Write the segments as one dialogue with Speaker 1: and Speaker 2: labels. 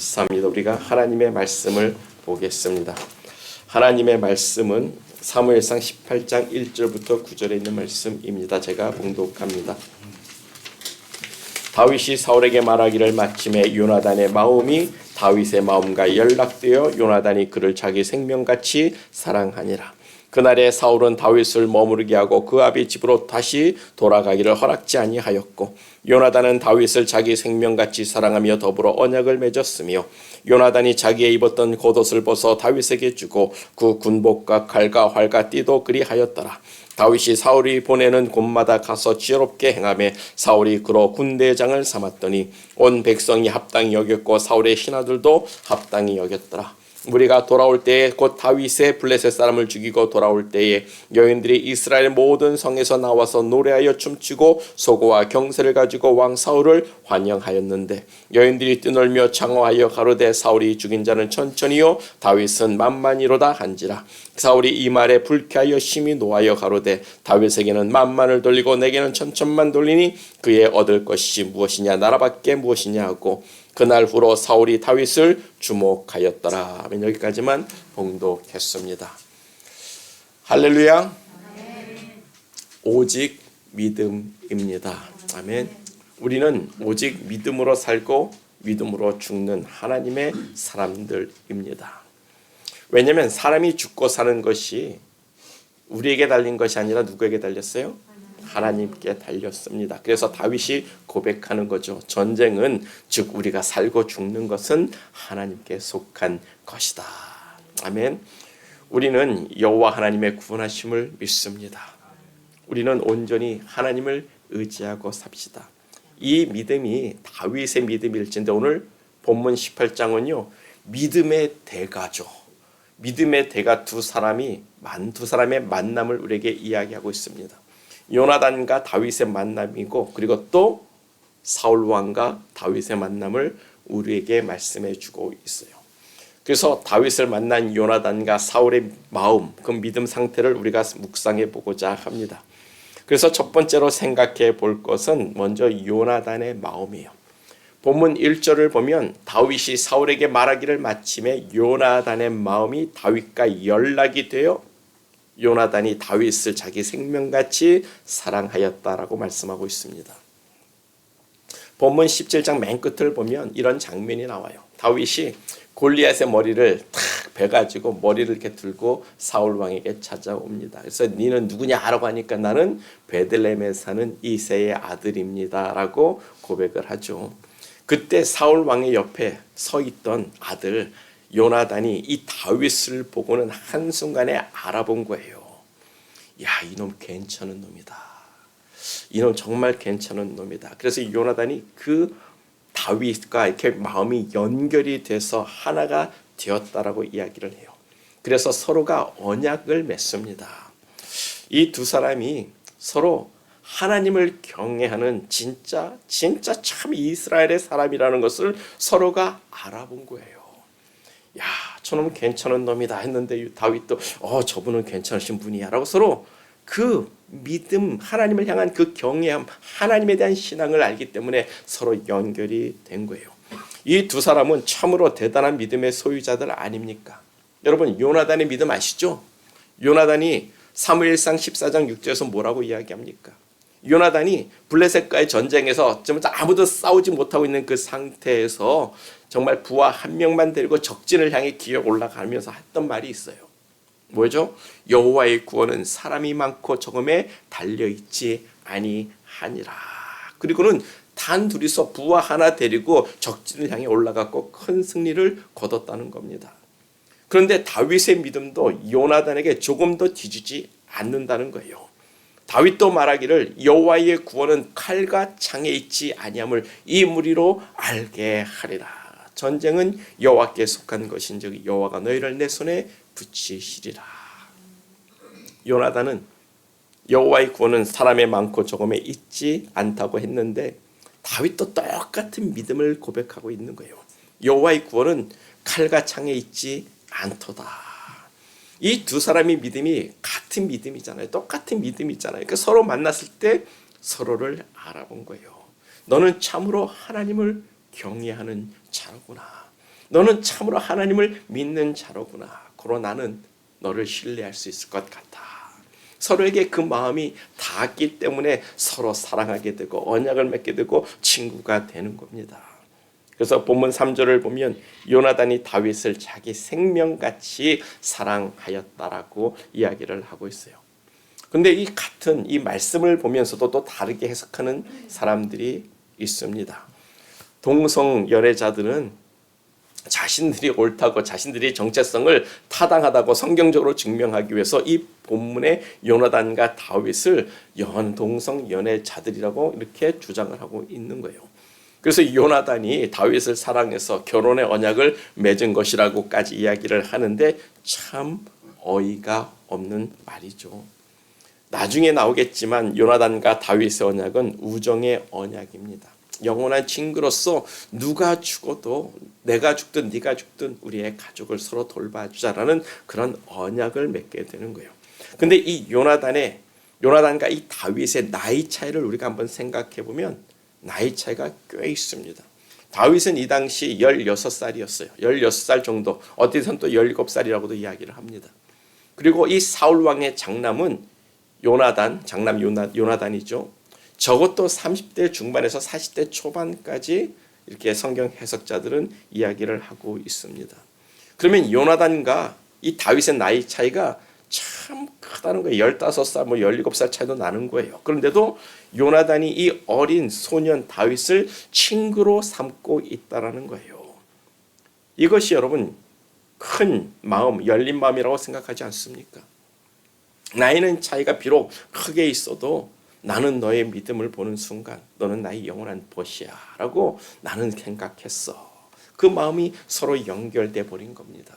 Speaker 1: 감사합니다. 우리가 하나님의 말씀을 보겠습니다. 하나님의 말씀은 사무엘상 18장 1절부터 9절에 있는 말씀입니다. 제가 봉독합니다. 다윗이 사울에게 말하기를 마침에 요나단의 마음이 다윗의 마음과 연락되어 요나단이 그를 자기 생명같이 사랑하니라. 그날에 사울은 다윗을 머무르게 하고 그 아비 집으로 다시 돌아가기를 허락지 아니하였고 요나단은 다윗을 자기 생명같이 사랑하며 더불어 언약을 맺었으며 요나단이 자기의 입었던 겉옷을 벗어 다윗에게 주고 그 군복과 칼과 활과 띠도 그리하였더라. 다윗이 사울이 보내는 곳마다 가서 지혜롭게 행하며 사울이 그로 군대장을 삼았더니 온 백성이 합당히 여겼고 사울의 신하들도 합당히 여겼더라. 무리가 돌아올 때에 곧 다윗의 블레셋 사람을 죽이고 돌아올 때에 여인들이 이스라엘 모든 성에서 나와서 노래하여 춤추고 소고와 경세를 가지고 왕 사울을 환영하였는데 여인들이 뛰놀며 장화하여 가로되 사울이 죽인 자는 천천히요 다윗은 만만이로다 한지라. 사울이 이 말에 불쾌하여 심히 노하여 가로되 다윗에게는 만만을 돌리고 내게는 천천만 돌리니 그의 얻을 것이 무엇이냐 나라밖에 무엇이냐 하고 그날 후로 사울이 다윗을 주목하였더라. 여기까지만 봉독했습니다. 할렐루야. 오직 믿음입니다. 아멘. 우리는 오직 믿음으로 살고 믿음으로 죽는 하나님의 사람들입니다. 왜냐하면 사람이 죽고 사는 것이 우리에게 달린 것이 아니라 누구에게 달렸어요? 하나님께 달렸습니다. 그래서 다윗이 고백하는 거죠. 전쟁은 즉 우리가 살고 죽는 것은 하나님께 속한 것이다. 아멘. 우리는 여호와 하나님의 구원하심을 믿습니다. 우리는 온전히 하나님을 의지하고 삽시다. 이 믿음이 다윗의 믿음일진데 오늘 본문 18장은요. 믿음의 대가죠. 믿음의 대가 두 사람의 만남을 우리에게 이야기하고 있습니다. 요나단과 다윗의 만남이고 그리고 또 사울 왕과 다윗의 만남을 우리에게 말씀해 주고 있어요. 그래서 다윗을 만난 요나단과 사울의 마음, 그 믿음 상태를 우리가 묵상해 보고자 합니다. 그래서 첫 번째로 생각해 볼 것은 먼저 요나단의 마음이에요. 본문 1절을 보면 다윗이 사울에게 말하기를 마침에 요나단의 마음이 다윗과 연락이 되어 요나단이 다윗을 자기 생명같이 사랑하였다라고 말씀하고 있습니다. 본문 17장 맨 끝을 보면 이런 장면이 나와요. 다윗이 골리앗의 머리를 탁 베가지고 머리를 이렇게 들고 사울 왕에게 찾아옵니다. 그래서 너는 누구냐 하라고 하니까 나는 베들레헴에 사는 이새의 아들입니다 라고 고백을 하죠. 그때 사울 왕의 옆에 서 있던 아들 요나단이 이 다윗을 보고는 한순간에 알아본 거예요. 야, 이놈 괜찮은 놈이다. 이놈 정말 괜찮은 놈이다. 그래서 요나단이 그 다윗과 이렇게 마음이 연결이 돼서 하나가 되었다라고 이야기를 해요. 그래서 서로가 언약을 맺습니다. 이 두 사람이 서로 하나님을 경외하는 진짜 참 이스라엘의 사람이라는 것을 서로가 알아본 거예요. 야, 저놈은 괜찮은 놈이다 했는데 다윗도 저분은 괜찮으신 분이야 라고 서로 그 믿음, 하나님을 향한 그 경외함, 하나님에 대한 신앙을 알기 때문에 서로 연결이 된 거예요. 이 두 사람은 참으로 대단한 믿음의 소유자들 아닙니까? 여러분 요나단의 믿음 아시죠? 요나단이 사무엘상 14장 6절에서 뭐라고 이야기합니까? 요나단이 블레셋과의 전쟁에서 아무도 싸우지 못하고 있는 그 상태에서 정말 부하 한 명만 데리고 적진을 향해 기어 올라가면서 했던 말이 있어요. 뭐죠? 여호와의 구원은 사람이 많고 적음에 달려있지 아니하니라. 그리고는 단 둘이서 부하 하나 데리고 적진을 향해 올라갔고 큰 승리를 거뒀다는 겁니다. 그런데 다윗의 믿음도 요나단에게 조금 더 뒤지지 않는다는 거예요. 다윗도 말하기를 여호와의 구원은 칼과 창에 있지 아니함을 이 무리로 알게 하리라. 전쟁은 여호와께 속한 것인즉 여호와가 너희를 내 손에 붙이시리라. 요나단은 여호와의 구원은 사람의 많고 적음에 있지 않다고 했는데 다윗도 똑같은 믿음을 고백하고 있는 거예요. 여호와의 구원은 칼과 창에 있지 않도다. 이 두 사람의 믿음이 같은 믿음이잖아요. 똑같은 믿음이잖아요. 그러니까 서로 만났을 때 서로를 알아본 거예요. 너는 참으로 하나님을 경외하는 자로구나. 너는 참으로 하나님을 믿는 자로구나. 그러 나는 너를 신뢰할 수 있을 것 같아. 서로에게 그 마음이 닿았기 때문에 서로 사랑하게 되고 언약을 맺게 되고 친구가 되는 겁니다. 그래서 본문 3절을 보면 요나단이 다윗을 자기 생명같이 사랑하였다라고 이야기를 하고 있어요. 그런데 이 같은 이 말씀을 보면서도 또 다르게 해석하는 사람들이 있습니다. 동성 연애자들은 자신들이 옳다고 자신들이 정체성을 타당하다고 성경적으로 증명하기 위해서 이 본문의 요나단과 다윗을 동성 연애자들이라고 이렇게 주장을 하고 있는 거예요. 그래서 요나단이 다윗을 사랑해서 결혼의 언약을 맺은 것이라고까지 이야기를 하는데 참 어이가 없는 말이죠. 나중에 나오겠지만 요나단과 다윗의 언약은 우정의 언약입니다. 영원한 친구로서 누가 죽어도 내가 죽든 네가 죽든 우리의 가족을 서로 돌봐주자라는 그런 언약을 맺게 되는 거예요. 근데 이 요나단과 이 다윗의 나이 차이를 우리가 한번 생각해 보면 나이 차이가 꽤 있습니다. 다윗은 이 당시 16살이었어요. 16살 정도, 어디선 또 17살이라고도 이야기를 합니다. 그리고 이 사울 왕의 장남은 장남 요나단이죠. 저것도 30대 중반에서 40대 초반까지 이렇게 성경 해석자들은 이야기를 하고 있습니다. 그러면 요나단과 이 다윗의 나이 차이가 참 크다는 거예요. 15살, 17살 차이도 나는 거예요. 그런데도 요나단이 이 어린 소년 다윗을 친구로 삼고 있다라는 거예요. 이것이 여러분 큰 마음, 열린 마음이라고 생각하지 않습니까? 나이는 차이가 비록 크게 있어도 나는 너의 믿음을 보는 순간 너는 나의 영원한 벗이야 라고 나는 생각했어. 그 마음이 서로 연결돼 버린 겁니다.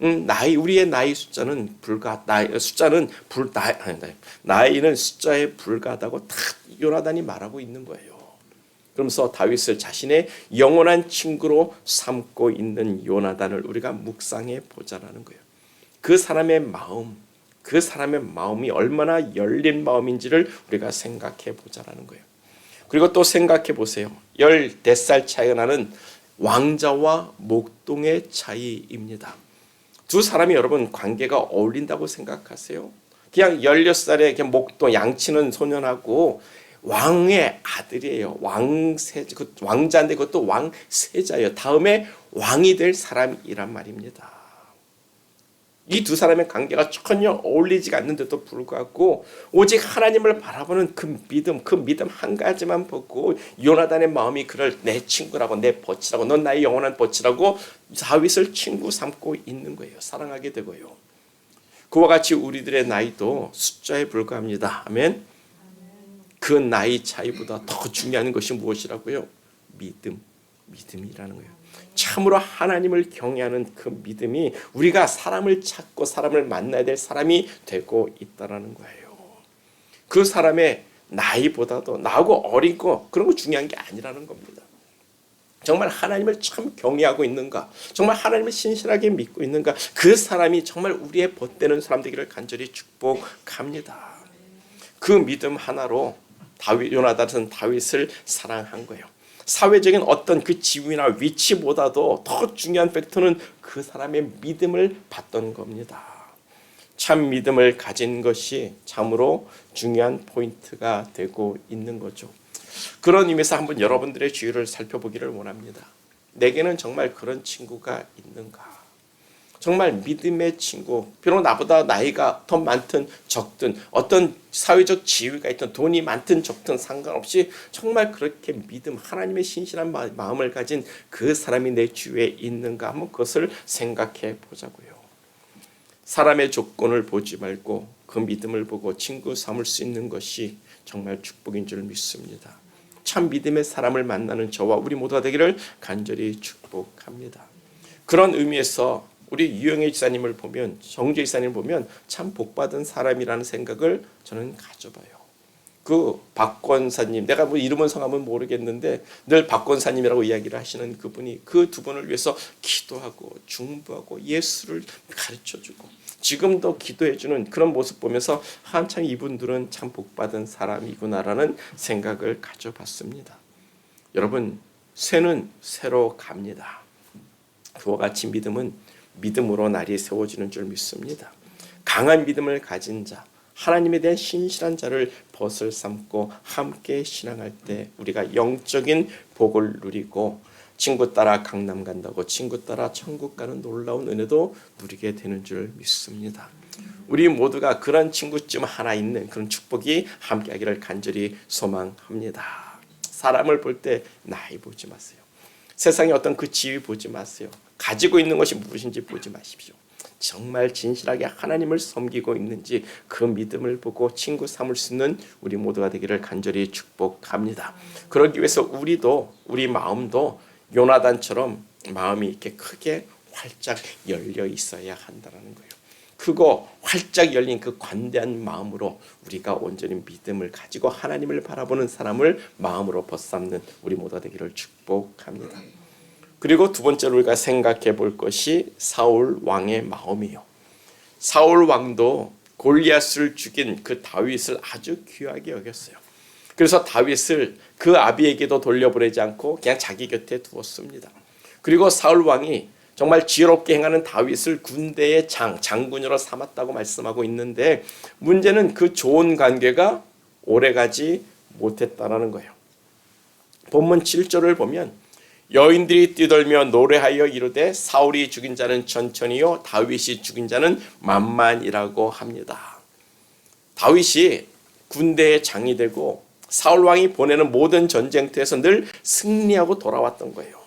Speaker 1: 우리의 나이 숫자는 나이는 숫자에 불과하다고 다 요나단이 말하고 있는 거예요. 그러면서 다윗을 자신의 영원한 친구로 삼고 있는 요나단을 우리가 묵상해 보자라는 거예요. 그 사람의 마음이 얼마나 열린 마음인지를 우리가 생각해 보자라는 거예요. 그리고 또 생각해 보세요. 14살 차이가 나는 왕자와 목동의 차이입니다. 두 사람이 여러분 관계가 어울린다고 생각하세요? 그냥 16살에 그냥 목동 양치는 소년하고 왕의 아들이에요. 왕자인데 그것도 왕세자예요. 다음에 왕이 될 사람이란 말입니다. 이 두 사람의 관계가 전혀 어울리지가 않는데도 불구하고 오직 하나님을 바라보는 그 믿음 한 가지만 보고 요나단의 마음이 그를 내 친구라고 내 벗이라고 넌 나의 영원한 벗이라고 다윗을 친구 삼고 있는 거예요. 사랑하게 되고요. 그와 같이 우리들의 나이도 숫자에 불과합니다. 아멘. 그 나이 차이보다 더 중요한 것이 무엇이라고요? 믿음이라는 거예요. 참으로 하나님을 경외하는 그 믿음이 우리가 사람을 찾고 사람을 만나야 될 사람이 되고 있다라는 거예요. 그 사람의 나이보다도 나하고 어린 거 그런 거 중요한 게 아니라는 겁니다. 정말 하나님을 참 경외하고 있는가? 정말 하나님을 신실하게 믿고 있는가? 그 사람이 정말 우리의 벗되는 사람 되기를 간절히 축복합니다. 그 믿음 하나로 요나단은 다윗을 사랑한 거예요. 사회적인 어떤 그 지위나 위치보다도 더 중요한 팩터는 그 사람의 믿음을 봤던 겁니다. 참 믿음을 가진 것이 참으로 중요한 포인트가 되고 있는 거죠. 그런 의미에서 한번 여러분들의 주위를 살펴보기를 원합니다. 내게는 정말 그런 친구가 있는가? 정말 믿음의 친구, 비록 나보다 나이가 더 많든 적든 어떤 사회적 지위가 있든 돈이 많든 적든 상관없이 정말 그렇게 하나님의 신실한 마음을 가진 그 사람이 내 주위에 있는가 한번 그것을 생각해 보자고요. 사람의 조건을 보지 말고 그 믿음을 보고 친구 삼을 수 있는 것이 정말 축복인 줄 믿습니다. 참 믿음의 사람을 만나는 저와 우리 모두가 되기를 간절히 축복합니다. 그런 의미에서 우리 유영애 지사님을 보면 정재 지사님을 보면 참 복받은 사람이라는 생각을 저는 가져봐요. 그 박권사님, 내가 이름은 성함은 모르겠는데 늘 박권사님이라고 이야기를 하시는 그분이 그 두 분을 위해서 기도하고 중보하고 예수를 가르쳐주고 지금도 기도해주는 그런 모습 보면서 한참 이분들은 참 복받은 사람이구나라는 생각을 가져봤습니다. 여러분, 새는 새로 갑니다. 그와 같이 믿음은 믿음으로 날이 세워지는 줄 믿습니다. 강한 믿음을 가진 자, 하나님에 대한 신실한 자를 벗을 삼고 함께 신앙할 때 우리가 영적인 복을 누리고 친구 따라 강남 간다고 친구 따라 천국 가는 놀라운 은혜도 누리게 되는 줄 믿습니다. 우리 모두가 그런 친구쯤 하나 있는 그런 축복이 함께하기를 간절히 소망합니다. 사람을 볼 때 나이 보지 마세요. 세상의 어떤 그 지위 보지 마세요. 가지고 있는 것이 무엇인지 보지 마십시오. 정말 진실하게 하나님을 섬기고 있는지 그 믿음을 보고 친구 삼을 수 있는 우리 모두가 되기를 간절히 축복합니다. 그러기 위해서 우리 마음도 요나단처럼 마음이 이렇게 크게 활짝 열려 있어야 한다는 거예요. 크고 활짝 열린 그 관대한 마음으로 우리가 온전히 믿음을 가지고 하나님을 바라보는 사람을 마음으로 벗삼는 우리 모두가 되기를 축복합니다. 그리고 두 번째로 우리가 생각해 볼 것이 사울 왕의 마음이에요. 사울 왕도 골리앗을 죽인 그 다윗을 아주 귀하게 여겼어요. 그래서 다윗을 그 아비에게도 돌려보내지 않고 그냥 자기 곁에 두었습니다. 그리고 사울 왕이 정말 지혜롭게 행하는 다윗을 군대의 장군으로 삼았다고 말씀하고 있는데 문제는 그 좋은 관계가 오래가지 못했다는 거예요. 본문 7절을 보면 여인들이 뛰돌며 노래하여 이르되 사울이 죽인 자는 천천히요 다윗이 죽인 자는 만만이라고 합니다. 다윗이 군대의 장이 되고 사울 왕이 보내는 모든 전쟁터에서 늘 승리하고 돌아왔던 거예요.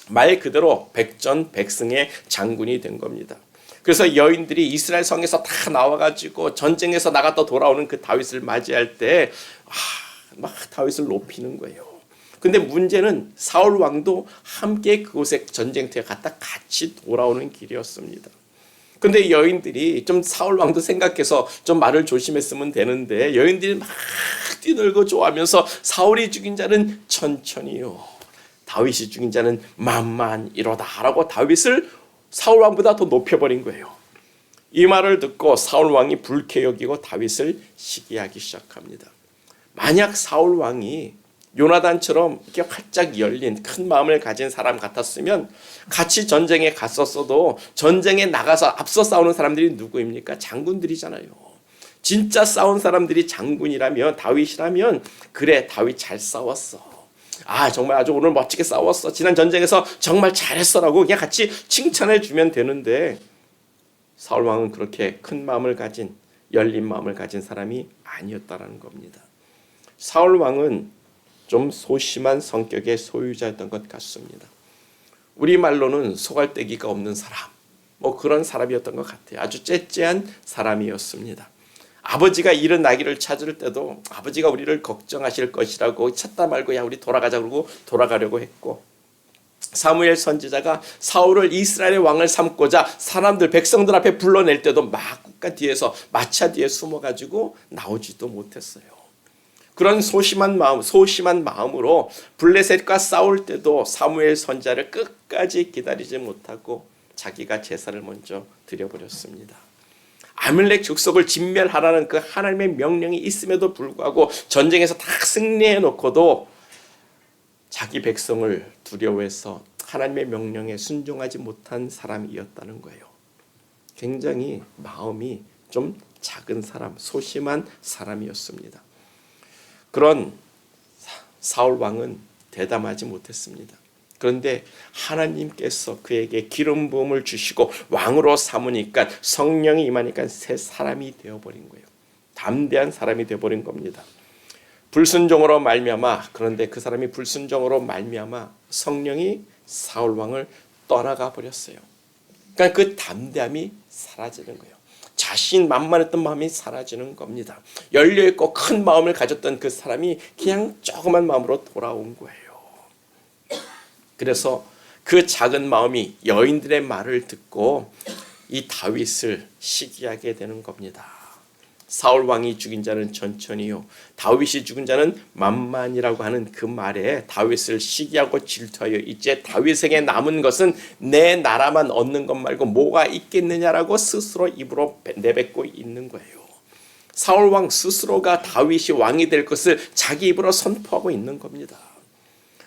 Speaker 1: 말 그대로 백전백승의 장군이 된 겁니다. 그래서 여인들이 이스라엘 성에서 다 나와가지고 전쟁에서 나갔다 돌아오는 그 다윗을 맞이할 때 막 다윗을 높이는 거예요. 근데 문제는 사울 왕도 함께 그곳에 전쟁터에 갔다 같이 돌아오는 길이었습니다. 근데 여인들이 좀 사울 왕도 생각해서 좀 말을 조심했으면 되는데 여인들이 막 뛰놀고 좋아하면서 사울이 죽인 자는 천천히요 다윗이 죽인 자는 만만이로다라고 다윗을 사울 왕보다 더 높여버린 거예요. 이 말을 듣고 사울 왕이 불쾌 여기고 다윗을 시기하기 시작합니다. 만약 사울 왕이 요나단처럼 이렇게 활짝 열린 큰 마음을 가진 사람 같았으면 같이 전쟁에 갔었어도 전쟁에 나가서 앞서 싸우는 사람들이 누구입니까? 장군들이잖아요. 진짜 싸운 사람들이 장군이라면 다윗이라면 그래 다윗 잘 싸웠어. 정말 아주 오늘 멋지게 싸웠어. 지난 전쟁에서 정말 잘했어라고 그냥 같이 칭찬해 주면 되는데 사울 왕은 그렇게 큰 마음을 가진 열린 마음을 가진 사람이 아니었다라는 겁니다. 사울 왕은 좀 소심한 성격의 소유자였던 것 같습니다. 우리말로는 소갈데기가 없는 사람, 그런 사람이었던 것 같아요. 아주 째째한 사람이었습니다. 아버지가 잃은 아기를 찾을 때도 아버지가 우리를 걱정하실 것이라고 찾다 말고 우리 돌아가자 그러고 돌아가려고 했고 사무엘 선지자가 사울을 이스라엘의 왕을 삼고자 사람들 백성들 앞에 불러낼 때도 막국가 뒤에서 마차 뒤에 숨어가지고 나오지도 못했어요. 그런 소심한 마음으로 블레셋과 싸울 때도 사무엘 선지자를 끝까지 기다리지 못하고 자기가 제사를 먼저 드려버렸습니다. 아말렉 족속을 진멸하라는 그 하나님의 명령이 있음에도 불구하고 전쟁에서 다 승리해 놓고도 자기 백성을 두려워해서 하나님의 명령에 순종하지 못한 사람이었다는 거예요. 굉장히 마음이 좀 작은 사람, 소심한 사람이었습니다. 그런 사울 왕은 대담하지 못했습니다. 그런데 하나님께서 그에게 기름 부음을 주시고 왕으로 삼으니까 성령이 임하니까 새 사람이 되어버린 거예요. 담대한 사람이 되어버린 겁니다. 불순종으로 말미암아 그런데 그 사람이 불순종으로 말미암아 성령이 사울 왕을 떠나가 버렸어요. 그러니까 그 담대함이 사라지는 거예요. 자신 만만했던 마음이 사라지는 겁니다. 열려있고 큰 마음을 가졌던 그 사람이 그냥 조그만 마음으로 돌아온 거예요. 그래서 그 작은 마음이 여인들의 말을 듣고 이 다윗을 시기하게 되는 겁니다. 사울 왕이 죽인 자는 천천히요 다윗이 죽은 자는 만만이라고 하는 그 말에 다윗을 시기하고 질투하여 이제 다윗에게 남은 것은 내 나라만 얻는 것 말고 뭐가 있겠느냐라고 스스로 입으로 내뱉고 있는 거예요. 사울 왕 스스로가 다윗이 왕이 될 것을 자기 입으로 선포하고 있는 겁니다.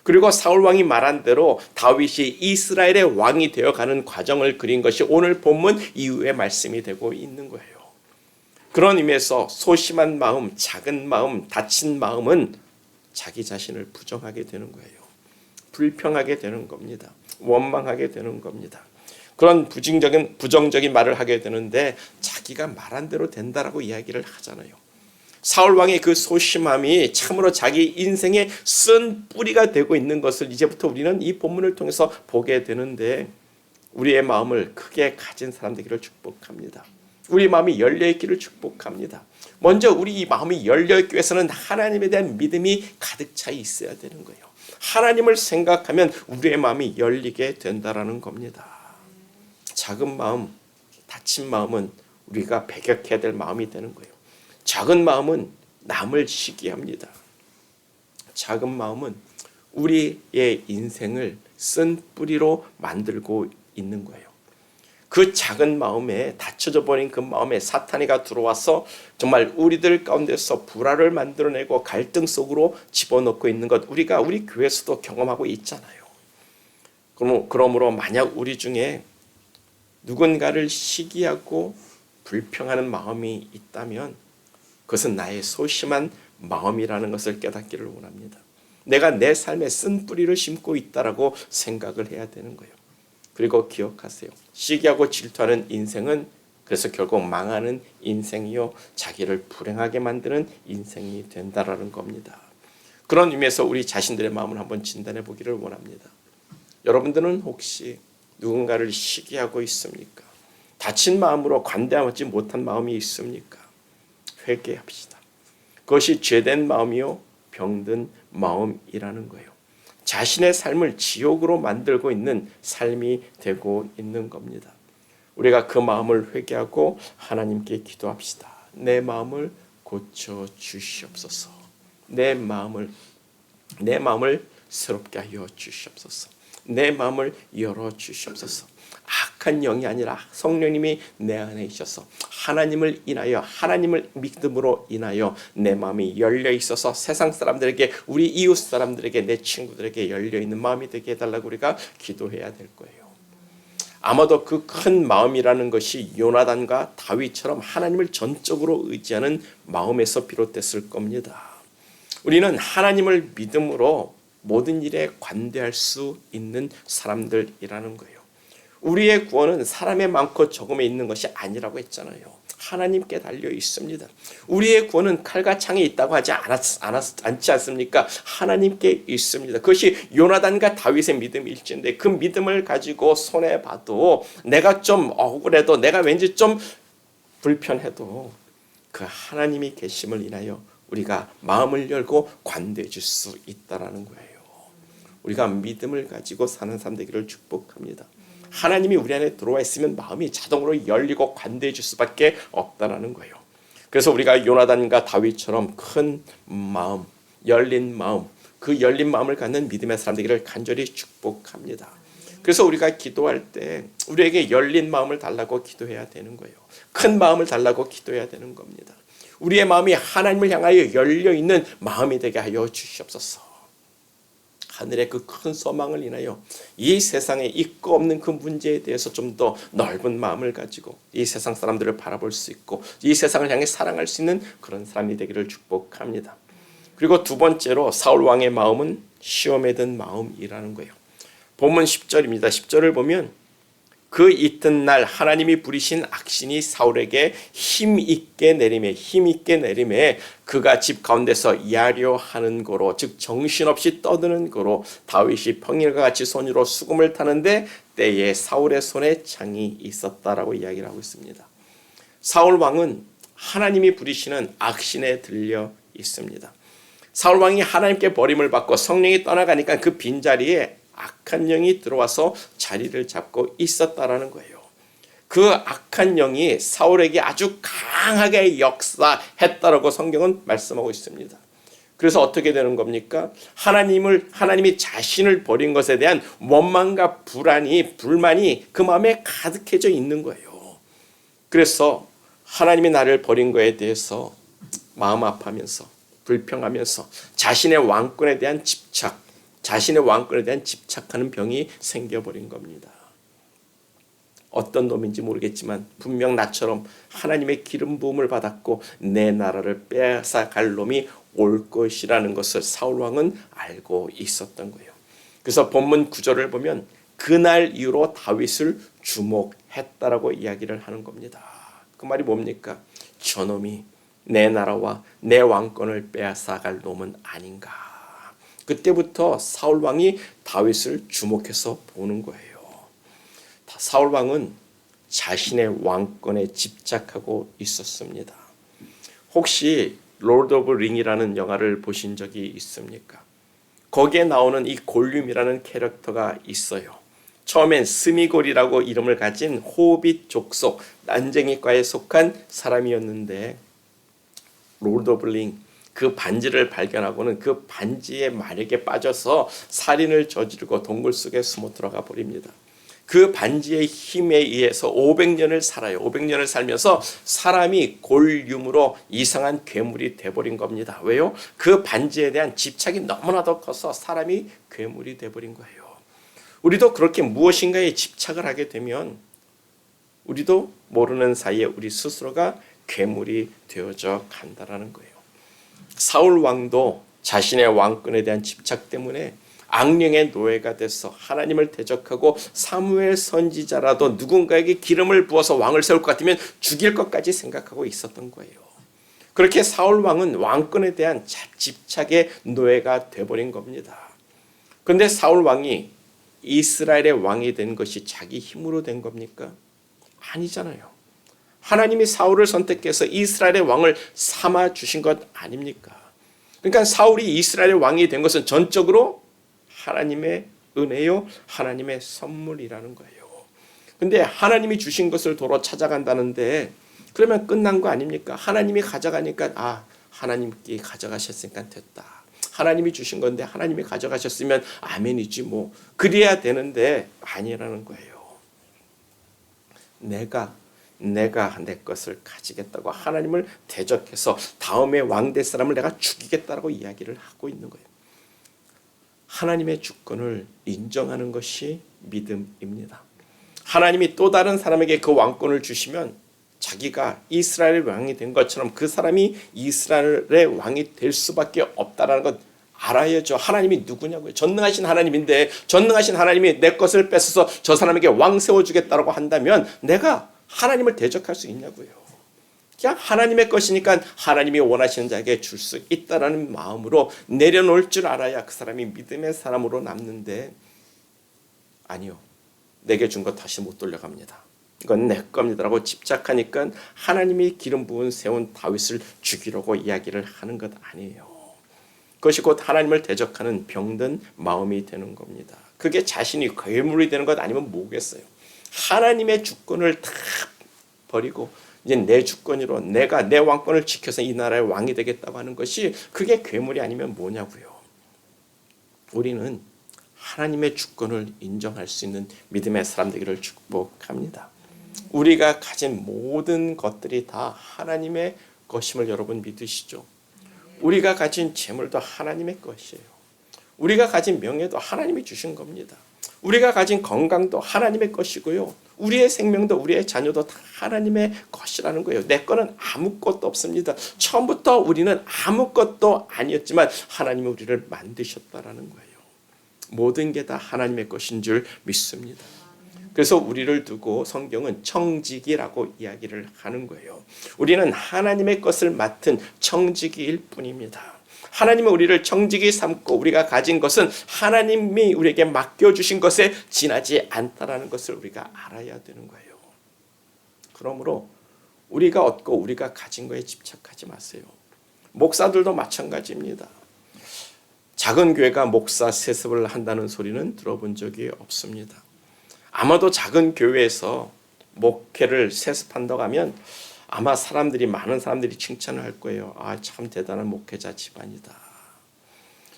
Speaker 1: 그리고 사울 왕이 말한 대로 다윗이 이스라엘의 왕이 되어가는 과정을 그린 것이 오늘 본문 이후의 말씀이 되고 있는 거예요. 그런 의미에서 소심한 마음, 작은 마음, 다친 마음은 자기 자신을 부정하게 되는 거예요. 불평하게 되는 겁니다. 원망하게 되는 겁니다. 그런 부정적인 말을 하게 되는데 자기가 말한 대로 된다라고 이야기를 하잖아요. 사울 왕의 그 소심함이 참으로 자기 인생의 쓴 뿌리가 되고 있는 것을 이제부터 우리는 이 본문을 통해서 보게 되는데, 우리의 마음을 크게 가진 사람 되기를 축복합니다. 우리 마음이 열려있기를 축복합니다. 먼저 우리 이 마음이 열려있기 위해서는 하나님에 대한 믿음이 가득 차 있어야 되는 거예요. 하나님을 생각하면 우리의 마음이 열리게 된다라는 겁니다. 작은 마음, 다친 마음은 우리가 배격해야 될 마음이 되는 거예요. 작은 마음은 남을 시기합니다. 작은 마음은 우리의 인생을 쓴 뿌리로 만들고 있는 거예요. 그 작은 마음에, 닫혀져 버린 그 마음에 사탄이가 들어와서 정말 우리들 가운데서 불화를 만들어내고 갈등 속으로 집어넣고 있는 것, 우리가 우리 교회에서도 경험하고 있잖아요. 그러므로 만약 우리 중에 누군가를 시기하고 불평하는 마음이 있다면 그것은 나의 소심한 마음이라는 것을 깨닫기를 원합니다. 내가 내 삶에 쓴 뿌리를 심고 있다라고 생각을 해야 되는 거예요. 그리고 기억하세요. 시기하고 질투하는 인생은 그래서 결국 망하는 인생이요, 자기를 불행하게 만드는 인생이 된다라는 겁니다. 그런 의미에서 우리 자신들의 마음을 한번 진단해 보기를 원합니다. 여러분들은 혹시 누군가를 시기하고 있습니까? 다친 마음으로 관대하지 못한 마음이 있습니까? 회개합시다. 그것이 죄된 마음이요, 병든 마음이라는 거예요. 자신의 삶을 지옥으로 만들고 있는 삶이 되고 있는 겁니다. 우리가 그 마음을 회개하고 하나님께 기도합시다. 내 마음을 고쳐 주시옵소서. 내 마음을 새롭게 하여 주시옵소서. 내 마음을 열어 주시옵소서. 악한 영이 아니라 성령님이 내 안에 있어서 하나님을 인하여, 하나님을 믿음으로 인하여 내 마음이 열려 있어서 세상 사람들에게, 우리 이웃 사람들에게, 내 친구들에게 열려 있는 마음이 되게 해달라고 우리가 기도해야 될 거예요. 아마도 그 큰 마음이라는 것이 요나단과 다윗처럼 하나님을 전적으로 의지하는 마음에서 비롯됐을 겁니다. 우리는 하나님을 믿음으로 모든 일에 관대할 수 있는 사람들이라는 거예요. 우리의 구원은 사람의 많고 적음에 있는 것이 아니라고 했잖아요. 하나님께 달려 있습니다. 우리의 구원은 칼과 창에 있다고 하지 않지 않습니까? 하나님께 있습니다. 그것이 요나단과 다윗의 믿음일진데, 그 믿음을 가지고 손해봐도, 내가 좀 억울해도, 내가 왠지 좀 불편해도 그 하나님이 계심을 인하여 우리가 마음을 열고 관대해 줄 수 있다라는 거예요. 우리가 믿음을 가지고 사는 삶 되기를 축복합니다. 하나님이 우리 안에 들어와 있으면 마음이 자동으로 열리고 관대해 줄 수밖에 없다라는 거예요. 그래서 우리가 요나단과 다윗처럼 큰 마음, 열린 마음, 그 열린 마음을 갖는 믿음의 사람 되기를 간절히 축복합니다. 그래서 우리가 기도할 때 우리에게 열린 마음을 달라고 기도해야 되는 거예요. 큰 마음을 달라고 기도해야 되는 겁니다. 우리의 마음이 하나님을 향하여 열려있는 마음이 되게 하여 주시옵소서. 하늘의 그 큰 소망을 인하여 이 세상에 있고 없는 그 문제에 대해서 좀 더 넓은 마음을 가지고 이 세상 사람들을 바라볼 수 있고 이 세상을 향해 사랑할 수 있는 그런 사람이 되기를 축복합니다. 그리고 두 번째로 사울 왕의 마음은 시험에 든 마음이라는 거예요. 본문 10절입니다. 10절을 보면 그 이튿날 하나님이 부리신 악신이 사울에게 힘있게 내림에 그가 집 가운데서 야려하는 고로, 즉 정신없이 떠드는 고로 다윗이 평일과 같이 손으로 수금을 타는데 때에 사울의 손에 창이 있었다라고 이야기를 하고 있습니다. 사울 왕은 하나님이 부리시는 악신에 들려 있습니다. 사울 왕이 하나님께 버림을 받고 성령이 떠나가니까 그 빈자리에 악한 영이 들어와서 자리를 잡고 있었다라는 거예요. 그 악한 영이 사울에게 아주 강하게 역사했다라고 성경은 말씀하고 있습니다. 그래서 어떻게 되는 겁니까? 하나님이 자신을 버린 것에 대한 원망과 불만이 그 마음에 가득해져 있는 거예요. 그래서 하나님이 나를 버린 거에 대해서 마음 아파하면서 불평하면서 자신의 왕권에 대한 집착, 자신의 왕권에 대한 집착하는 병이 생겨버린 겁니다. 어떤 놈인지 모르겠지만 분명 나처럼 하나님의 기름 부음을 받았고 내 나라를 빼앗아갈 놈이 올 것이라는 것을 사울 왕은 알고 있었던 거예요. 그래서 본문 9절을 보면 그날 이후로 다윗을 주목했다라고 이야기를 하는 겁니다. 그 말이 뭡니까? 저놈이 내 나라와 내 왕권을 빼앗아갈 놈은 아닌가. 그때부터 사울 왕이 다윗을 주목해서 보는 거예요. 사울 왕은 자신의 왕권에 집착하고 있었습니다. 혹시 로드 오브 링이라는 영화를 보신 적이 있습니까? 거기에 나오는 이 골륨이라는 캐릭터가 있어요. 처음엔 스미골이라고 이름을 가진 호빗 족속 난쟁이과에 속한 사람이었는데 로드 오브 링 그 반지를 발견하고는 그 반지의 마력에 빠져서 살인을 저지르고 동굴 속에 숨어 들어가 버립니다. 그 반지의 힘에 의해서 500년을 살아요. 500년을 살면서 사람이 골륨으로 이상한 괴물이 돼버린 겁니다. 왜요? 그 반지에 대한 집착이 너무나도 커서 사람이 괴물이 돼버린 거예요. 우리도 그렇게 무엇인가에 집착을 하게 되면 우리도 모르는 사이에 우리 스스로가 괴물이 되어져 간다라는 거예요. 사울 왕도 자신의 왕권에 대한 집착 때문에 악령의 노예가 돼서 하나님을 대적하고 사무엘 선지자라도 누군가에게 기름을 부어서 왕을 세울 것 같으면 죽일 것까지 생각하고 있었던 거예요. 그렇게 사울 왕은 왕권에 대한 집착의 노예가 돼버린 겁니다. 그런데 사울 왕이 이스라엘의 왕이 된 것이 자기 힘으로 된 겁니까? 아니잖아요. 하나님이 사울을 선택해서 이스라엘의 왕을 삼아 주신 것 아닙니까? 그러니까 사울이 이스라엘의 왕이 된 것은 전적으로 하나님의 은혜요, 하나님의 선물이라는 거예요. 근데 하나님이 주신 것을 도로 찾아간다는데 그러면 끝난 거 아닙니까? 하나님이 가져가니까 하나님께 가져가셨으니까 됐다. 하나님이 주신 건데 하나님이 가져가셨으면 아멘이지 뭐. 그래야 되는데 아니라는 거예요. 내가 내 것을 가지겠다고 하나님을 대적해서 다음에 왕 될 사람을 내가 죽이겠다라고 이야기를 하고 있는 거예요. 하나님의 주권을 인정하는 것이 믿음입니다. 하나님이 또 다른 사람에게 그 왕권을 주시면 자기가 이스라엘의 왕이 된 것처럼 그 사람이 이스라엘의 왕이 될 수밖에 없다는 것 알아야죠. 하나님이 누구냐고요. 전능하신 하나님인데 전능하신 하나님이 내 것을 뺏어서 저 사람에게 왕 세워주겠다고 한다면 내가 하나님을 대적할 수 있냐고요. 그냥 하나님의 것이니까 하나님이 원하시는 자에게 줄 수 있다라는 마음으로 내려놓을 줄 알아야 그 사람이 믿음의 사람으로 남는데 아니요. 내게 준 거 다시 못 돌려갑니다. 이건 내 겁니다라고 집착하니까 하나님이 기름 부은 세운 다윗을 죽이려고 이야기를 하는 것 아니에요. 그것이 곧 하나님을 대적하는 병든 마음이 되는 겁니다. 그게 자신이 괴물이 되는 것 아니면 뭐겠어요. 하나님의 주권을 다 버리고 이제 내 주권으로 내가 내 왕권을 지켜서 이 나라의 왕이 되겠다고 하는 것이 그게 괴물이 아니면 뭐냐고요. 우리는 하나님의 주권을 인정할 수 있는 믿음의 사람 되기를 축복합니다. 우리가 가진 모든 것들이 다 하나님의 것임을 여러분 믿으시죠? 우리가 가진 재물도 하나님의 것이에요. 우리가 가진 명예도 하나님이 주신 겁니다. 우리가 가진 건강도 하나님의 것이고요. 우리의 생명도 우리의 자녀도 다 하나님의 것이라는 거예요. 내 거는 아무것도 없습니다. 처음부터 우리는 아무것도 아니었지만 하나님이 우리를 만드셨다라는 거예요. 모든 게 다 하나님의 것인 줄 믿습니다. 그래서 우리를 두고 성경은 청지기라고 이야기를 하는 거예요. 우리는 하나님의 것을 맡은 청지기일 뿐입니다. 하나님은 우리를 청지기 삼고 우리가 가진 것은 하나님이 우리에게 맡겨주신 것에 지나지 않다라는 것을 우리가 알아야 되는 거예요. 그러므로 우리가 얻고 우리가 가진 거에 집착하지 마세요. 목사들도 마찬가지입니다. 작은 교회가 목사 세습을 한다는 소리는 들어본 적이 없습니다. 아마도 작은 교회에서 목회를 세습한다고 하면 아마 많은 사람들이 칭찬을 할 거예요. 참 대단한 목회자 집안이다.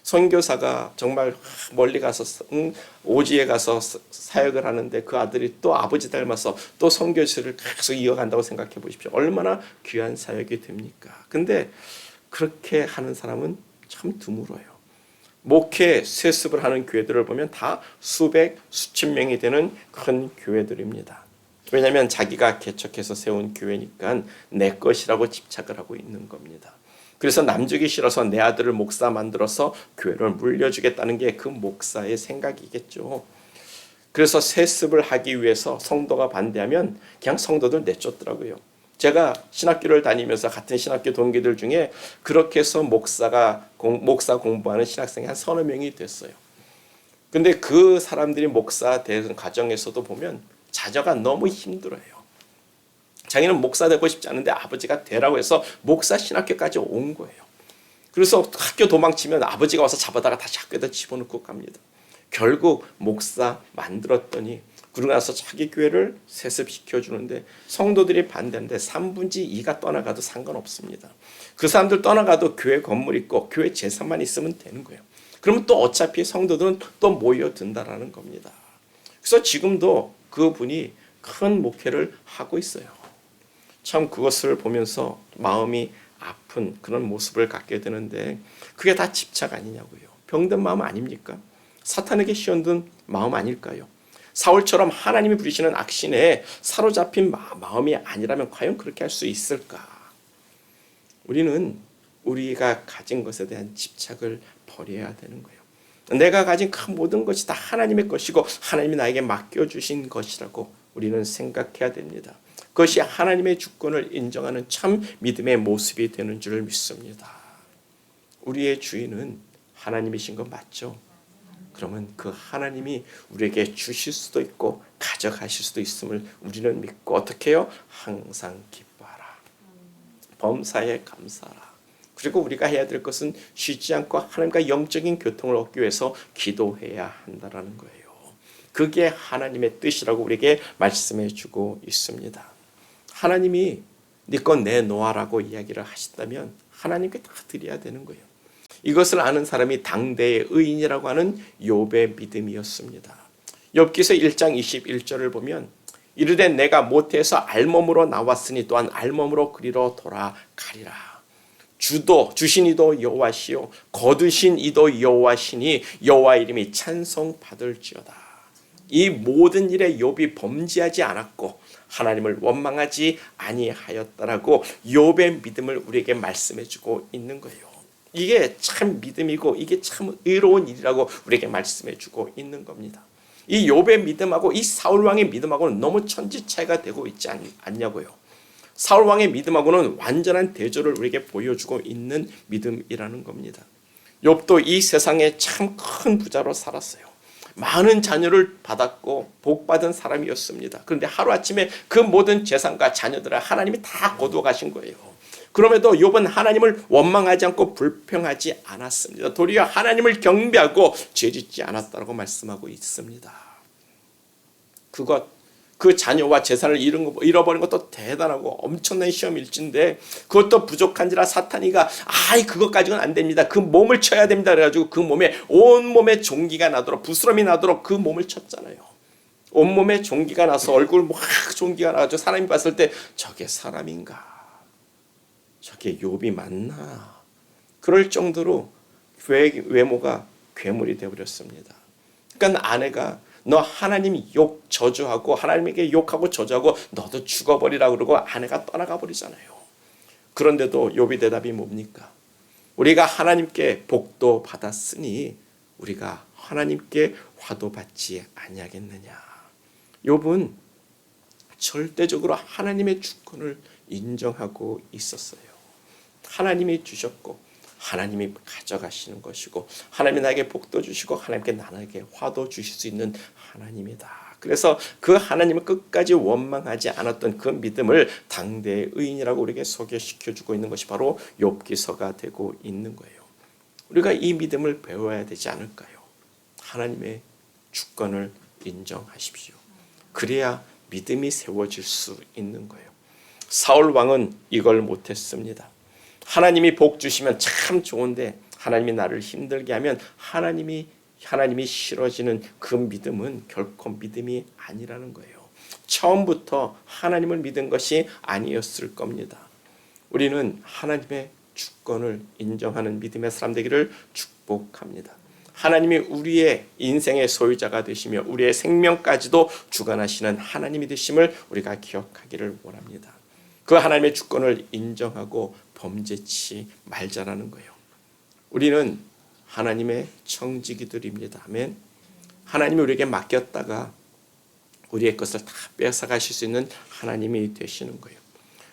Speaker 1: 선교사가 정말 멀리 가서 오지에 가서 사역을 하는데 그 아들이 또 아버지 닮아서 또 선교사를 계속 이어간다고 생각해 보십시오. 얼마나 귀한 사역이 됩니까? 근데 그렇게 하는 사람은 참 드물어요. 목회 세습을 하는 교회들을 보면 다 수백, 수천 명이 되는 큰 교회들입니다. 왜냐하면 자기가 개척해서 세운 교회니까 내 것이라고 집착을 하고 있는 겁니다. 그래서 남주기 싫어서 내 아들을 목사 만들어서 교회를 물려주겠다는 게 그 목사의 생각이겠죠. 그래서 세습을 하기 위해서 성도가 반대하면 그냥 성도들 내쫓더라고요. 제가 신학교를 다니면서 같은 신학교 동기들 중에 그렇게 해서 목사 공부하는 신학생이 한 서너 명이 됐어요. 근데 그 사람들이 목사 되는 과정에서도 보면 자녀가 너무 힘들어요. 자기는 목사 되고 싶지 않은데 아버지가 되라고 해서 목사 신학교까지 온 거예요. 그래서 학교 도망치면 아버지가 와서 잡아다가 다시 학교에다 집어넣고 갑니다. 결국 목사 만들었더니 그러고 나서 자기 교회를 세습시켜주는데 성도들이 반대하는데 3분의 2가 떠나가도 상관없습니다. 그 사람들 떠나가도 교회 건물 있고 교회 재산만 있으면 되는 거예요. 그러면 또 어차피 성도들은 또 모여든다라는 겁니다. 그래서 지금도 그분이 큰 목회를 하고 있어요. 참 그것을 보면서 마음이 아픈 그런 모습을 갖게 되는데 그게 다 집착 아니냐고요. 병든 마음 아닙니까? 사탄에게 씌워둔 마음 아닐까요? 사울처럼 하나님이 부리시는 악신에 사로잡힌 마음이 아니라면 과연 그렇게 할 수 있을까? 우리는 우리가 가진 것에 대한 집착을 버려야 되는 거예요. 내가 가진 그 모든 것이 다 하나님의 것이고 하나님이 나에게 맡겨주신 것이라고 우리는 생각해야 됩니다. 그것이 하나님의 주권을 인정하는 참 믿음의 모습이 되는 줄 믿습니다. 우리의 주인은 하나님이신 거 맞죠? 그러면 그 하나님이 우리에게 주실 수도 있고 가져가실 수도 있음을 우리는 믿고 어떻게 해요? 항상 기뻐하라. 범사에 감사하라. 그리고 우리가 해야 될 것은 쉬지 않고 하나님과 영적인 교통을 얻기 위해서 기도해야 한다는 거예요. 그게 하나님의 뜻이라고 우리에게 말씀해 주고 있습니다. 하나님이 네 건 내놓아라고 이야기를 하신다면 하나님께 다 드려야 되는 거예요. 이것을 아는 사람이 당대의 의인이라고 하는 욥의 믿음이었습니다. 욥기서 1장 21절을 보면 이르되 내가 모태에서 알몸으로 나왔으니 또한 알몸으로 그리로 돌아가리라. 주신 이도 여호와시요 거두신 이도 여호와시니 여호와 이름이 찬송받을지어다. 이 모든 일에 욥이 범죄하지 않았고 하나님을 원망하지 아니하였다라고 욥의 믿음을 우리에게 말씀해주고 있는 거예요. 이게 참 믿음이고 이게 참 의로운 일이라고 우리에게 말씀해주고 있는 겁니다. 이 욥의 믿음하고 이 사울 왕의 믿음하고는 너무 천지 차이가 되고 있지 않냐고요. 사울 왕의 믿음하고는 완전한 대조를 우리에게 보여주고 있는 믿음이라는 겁니다. 욥도 이 세상에 참 큰 부자로 살았어요. 많은 자녀를 받았고 복받은 사람이었습니다. 그런데 하루아침에 그 모든 재산과 자녀들을 하나님이 다 거두어 가신 거예요. 그럼에도 욥은 하나님을 원망하지 않고 불평하지 않았습니다. 도리어 하나님을 경배하고 죄짓지 않았다고 말씀하고 있습니다. 그 자녀와 재산을 잃어버린 것도 대단하고 엄청난 시험일진데 그것도 부족한지라 사탄이가 그것 가지고는 안 됩니다. 그 몸을 쳐야 됩니다. 그래가지고 그 몸에 온몸에 종기가 나도록 부스럼이 나도록 그 몸을 쳤잖아요. 온몸에 종기가 나서 얼굴 막 종기가 나가지고 사람이 봤을 때 저게 사람인가? 저게 욥이 맞나? 그럴 정도로 외모가 괴물이 되어버렸습니다. 그러니까 아내가 너 하나님 욕 저주하고 하나님에게 욕하고 저주하고 너도 죽어버리라 그러고 아내가 떠나가 버리잖아요. 그런데도 욥의 대답이 뭡니까? 우리가 하나님께 복도 받았으니 우리가 하나님께 화도 받지 아니하겠느냐. 욥은 절대적으로 하나님의 주권을 인정하고 있었어요. 하나님이 주셨고 하나님이 가져가시는 것이고 하나님이 나에게 복도 주시고 하나님께 나에게 화도 주실 수 있는 하나님이다. 그래서 그 하나님을 끝까지 원망하지 않았던 그 믿음을 당대의 의인이라고 우리에게 소개시켜주고 있는 것이 바로 욥기서가 되고 있는 거예요. 우리가 이 믿음을 배워야 되지 않을까요? 하나님의 주권을 인정하십시오. 그래야 믿음이 세워질 수 있는 거예요. 사울 왕은 이걸 못했습니다. 하나님이 복 주시면 참 좋은데 하나님이 나를 힘들게 하면 하나님이 싫어지는 그 믿음은 결코 믿음이 아니라는 거예요. 처음부터 하나님을 믿은 것이 아니었을 겁니다. 우리는 하나님의 주권을 인정하는 믿음의 사람 되기를 축복합니다. 하나님이 우리의 인생의 소유자가 되시며 우리의 생명까지도 주관하시는 하나님이 되심을 우리가 기억하기를 원합니다. 그 하나님의 주권을 인정하고 범죄치 말자라는 거예요. 우리는 하나님의 청지기들입니다. 아멘. 하나님이 우리에게 맡겼다가 우리의 것을 다 뺏어가실 수 있는 하나님이 되시는 거예요.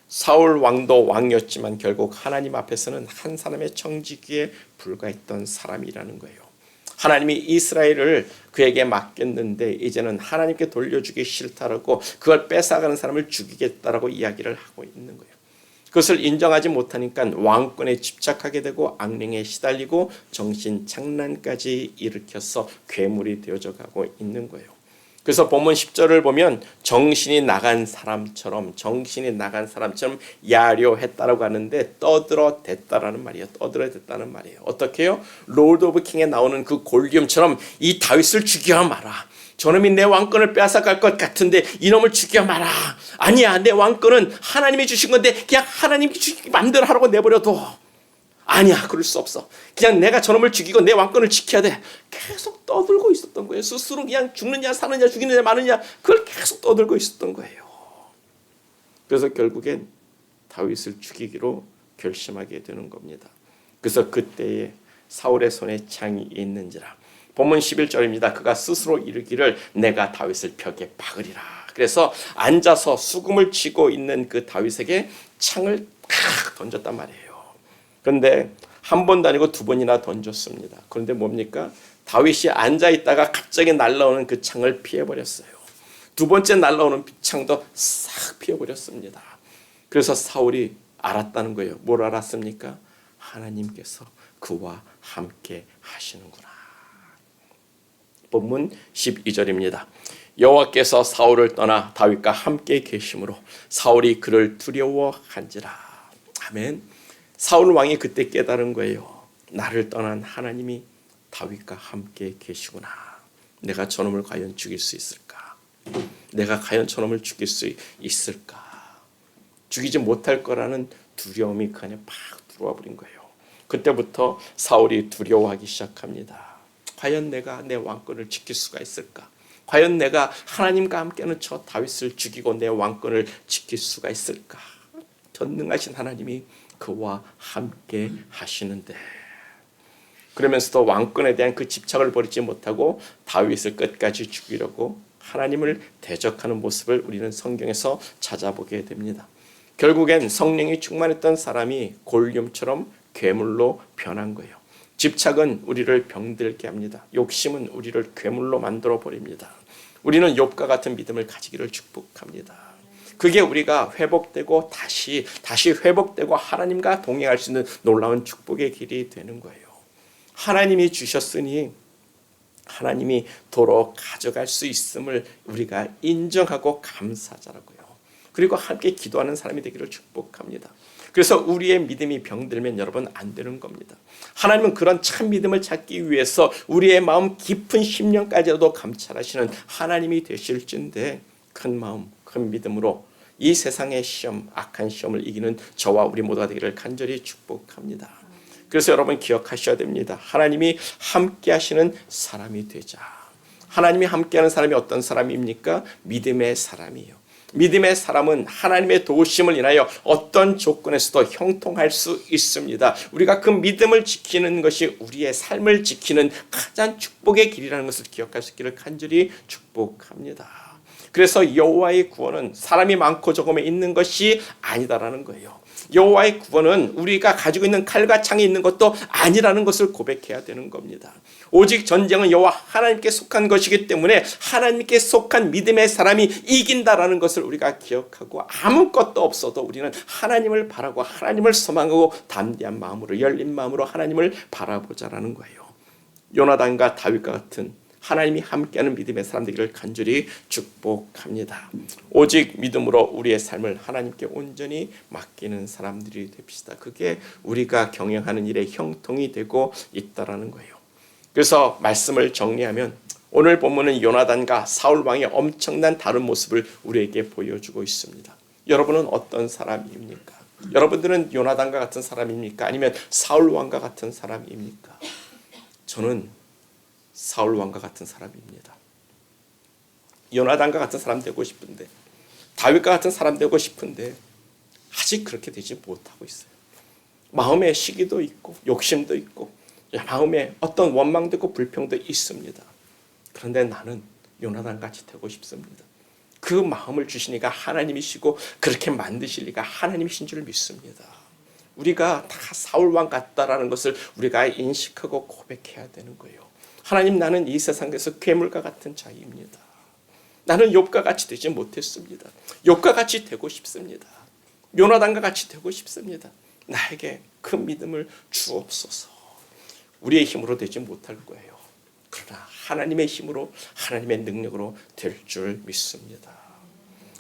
Speaker 1: 사울 왕도 왕이었지만 결국 하나님 앞에서는 한 사람의 청지기에 불과했던 사람이라는 거예요. 하나님이 이스라엘을 그에게 맡겼는데 이제는 하나님께 돌려주기 싫다라고 그걸 뺏어가는 사람을 죽이겠다라고 이야기를 하고 있는 거예요. 그것을 인정하지 못하니까 왕권에 집착하게 되고 악령에 시달리고 정신 장난까지 일으켜서 괴물이 되어져 가고 있는 거예요. 그래서 본문 10절을 보면 정신이 나간 사람처럼 야려했다라고 하는데 떠들어댔다라는 말이에요. 떠들어댔다는 말이에요. 어떻게 해요? 로드 오브 킹에 나오는 그 골기움처럼 이 다윗을 죽여 마라. 저놈이 내 왕권을 빼앗아갈 것 같은데 이놈을 죽여 마라. 아니야, 내 왕권은 하나님이 주신 건데 그냥 하나님이 주시기 마음대로 하라고 내버려둬. 아니야, 그럴 수 없어. 그냥 내가 저놈을 죽이고 내 왕권을 지켜야 돼. 계속 떠들고 있었던 거예요. 스스로 그냥 죽느냐 사느냐 죽이느냐 마느냐 그걸 계속 떠들고 있었던 거예요. 그래서 결국엔 다윗을 죽이기로 결심하게 되는 겁니다. 그래서 그때에 사울의 손에 창이 있는지라. 본문 11절입니다. 그가 스스로 이르기를 내가 다윗을 벽에 박으리라. 그래서 앉아서 수금을 치고 있는 그 다윗에게 창을 탁 던졌단 말이에요. 그런데 한 번도 아니고 두 번이나 던졌습니다. 그런데 뭡니까? 다윗이 앉아있다가 갑자기 날라오는 그 창을 피해버렸어요. 두 번째 날라오는 창도 싹 피해버렸습니다. 그래서 사울이 알았다는 거예요. 뭘 알았습니까? 하나님께서 그와 함께 하시는구나. 본문 12절입니다. 여호와께서 사울을 떠나 다윗과 함께 계심으로 사울이 그를 두려워한지라. 아멘. 사울 왕이 그때 깨달은 거예요. 나를 떠난 하나님이 다윗과 함께 계시구나. 내가 저놈을 과연 죽일 수 있을까? 내가 과연 저놈을 죽일 수 있을까? 죽이지 못할 거라는 두려움이 그 안에 팍 들어와 버린 거예요. 그때부터 사울이 두려워하기 시작합니다. 과연 내가 내 왕권을 지킬 수가 있을까? 과연 내가 하나님과 함께하는 저 다윗을 죽이고 내 왕권을 지킬 수가 있을까? 전능하신 하나님이 그와 함께 하시는데, 그러면서도 왕권에 대한 그 집착을 버리지 못하고 다윗을 끝까지 죽이려고 하나님을 대적하는 모습을 우리는 성경에서 찾아보게 됩니다. 결국엔 성령이 충만했던 사람이 골륨처럼 괴물로 변한 거예요. 집착은 우리를 병들게 합니다. 욕심은 우리를 괴물로 만들어 버립니다. 우리는 욥과 같은 믿음을 가지기를 축복합니다. 그게 우리가 회복되고 다시 회복되고 하나님과 동행할 수 있는 놀라운 축복의 길이 되는 거예요. 하나님이 주셨으니 하나님이 도로 가져갈 수 있음을 우리가 인정하고 감사하자라고요. 그리고 함께 기도하는 사람이 되기를 축복합니다. 그래서 우리의 믿음이 병들면 여러분 안 되는 겁니다. 하나님은 그런 참 믿음을 찾기 위해서 우리의 마음 깊은 심령까지도 감찰하시는 하나님이 되실진데 큰 마음, 큰 믿음으로 이 세상의 시험, 악한 시험을 이기는 저와 우리 모두가 되기를 간절히 축복합니다. 그래서 여러분 기억하셔야 됩니다. 하나님이 함께 하시는 사람이 되자. 하나님이 함께하는 사람이 어떤 사람입니까? 믿음의 사람이에요. 믿음의 사람은 하나님의 도우심을 인하여 어떤 조건에서도 형통할 수 있습니다. 우리가 그 믿음을 지키는 것이 우리의 삶을 지키는 가장 축복의 길이라는 것을 기억할 수 있기를 간절히 축복합니다. 그래서 여호와의 구원은 사람이 많고 적음에 있는 것이 아니다라는 거예요. 여호와의 구원은 우리가 가지고 있는 칼과 창이 있는 것도 아니라는 것을 고백해야 되는 겁니다. 오직 전쟁은 여호와 하나님께 속한 것이기 때문에 하나님께 속한 믿음의 사람이 이긴다라는 것을 우리가 기억하고 아무것도 없어도 우리는 하나님을 바라고 하나님을 소망하고 담대한 마음으로 열린 마음으로 하나님을 바라보자라는 거예요. 요나단과 다윗과 같은 하나님이 함께하는 믿음의 사람 되기를 간절히 축복합니다. 오직 믿음으로 우리의 삶을 하나님께 온전히 맡기는 사람들이 됩시다. 그게 우리가 경영하는 일의 형통이 되고 있다라는 거예요. 그래서 말씀을 정리하면 오늘 본문은 요나단과 사울 왕의 엄청난 다른 모습을 우리에게 보여주고 있습니다. 여러분은 어떤 사람입니까? 여러분들은 요나단과 같은 사람입니까? 아니면 사울 왕과 같은 사람입니까? 저는 사울 왕과 같은 사람입니다. 요나단과 같은 사람 되고 싶은데, 다윗과 같은 사람 되고 싶은데 아직 그렇게 되지 못하고 있어요. 마음에 시기도 있고 욕심도 있고 마음에 어떤 원망도 있고 불평도 있습니다. 그런데 나는 요나단같이 되고 싶습니다. 그 마음을 주시니까 하나님이시고 그렇게 만드실 리가 하나님이신 줄 믿습니다. 우리가 다 사울왕 같다라는 것을 우리가 인식하고 고백해야 되는 거예요. 하나님, 나는 이 세상에서 괴물과 같은 자입니다. 나는 욥과 같이 되지 못했습니다. 욥과 같이 되고 싶습니다. 요나단과 같이 되고 싶습니다. 나에게 그 믿음을 주옵소서. 우리의 힘으로 되지 못할 거예요. 그러나 하나님의 힘으로, 하나님의 능력으로 될 줄 믿습니다.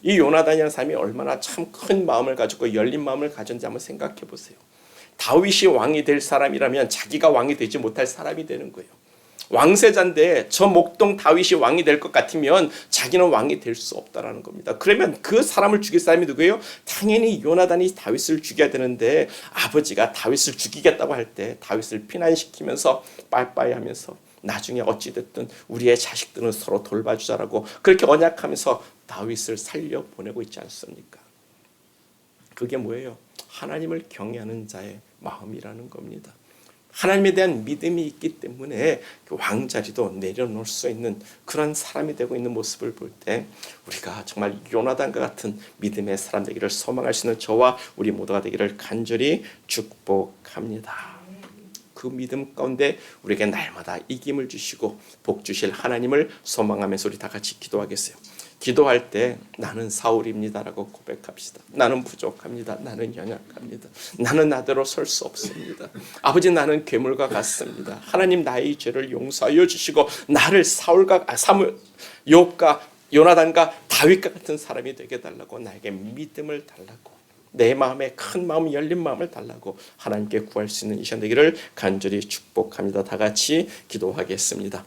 Speaker 1: 이 요나단이라는 사람이 얼마나 참 큰 마음을 가지고 열린 마음을 가졌는지 한번 생각해 보세요. 다윗이 왕이 될 사람이라면 자기가 왕이 되지 못할 사람이 되는 거예요. 왕세자인데 저 목동 다윗이 왕이 될 것 같으면 자기는 왕이 될 수 없다라는 겁니다. 그러면 그 사람을 죽일 사람이 누구예요? 당연히 요나단이 다윗을 죽여야 되는데, 아버지가 다윗을 죽이겠다고 할 때 다윗을 피난시키면서 빠이빠이 하면서 나중에 어찌됐든 우리의 자식들은 서로 돌봐주자라고 그렇게 언약하면서 다윗을 살려보내고 있지 않습니까? 그게 뭐예요? 하나님을 경외하는 자의 마음이라는 겁니다. 하나님에 대한 믿음이 있기 때문에 그 왕자리도 내려놓을 수 있는 그런 사람이 되고 있는 모습을 볼 때 우리가 정말 요나단과 같은 믿음의 사람 되기를 소망할 수 있는 저와 우리 모두가 되기를 간절히 축복합니다. 그 믿음 가운데 우리에게 날마다 이김을 주시고 복 주실 하나님을 소망하면서 우리 다 같이 기도하겠어요. 기도할 때 나는 사울입니다라고 고백합시다. 나는 부족합니다. 나는 연약합니다. 나는 나대로 설 수 없습니다. 아버지, 나는 괴물과 같습니다. 하나님, 나의 죄를 용서하여 주시고 나를 사울과 욥과 요나단과 다윗과 같은 사람이 되게 해달라고, 나에게 믿음을 달라고, 내 마음에 큰 마음, 열린 마음을 달라고 하나님께 구할 수 있는 이 시간 되기를 간절히 축복합니다. 다 같이 기도하겠습니다.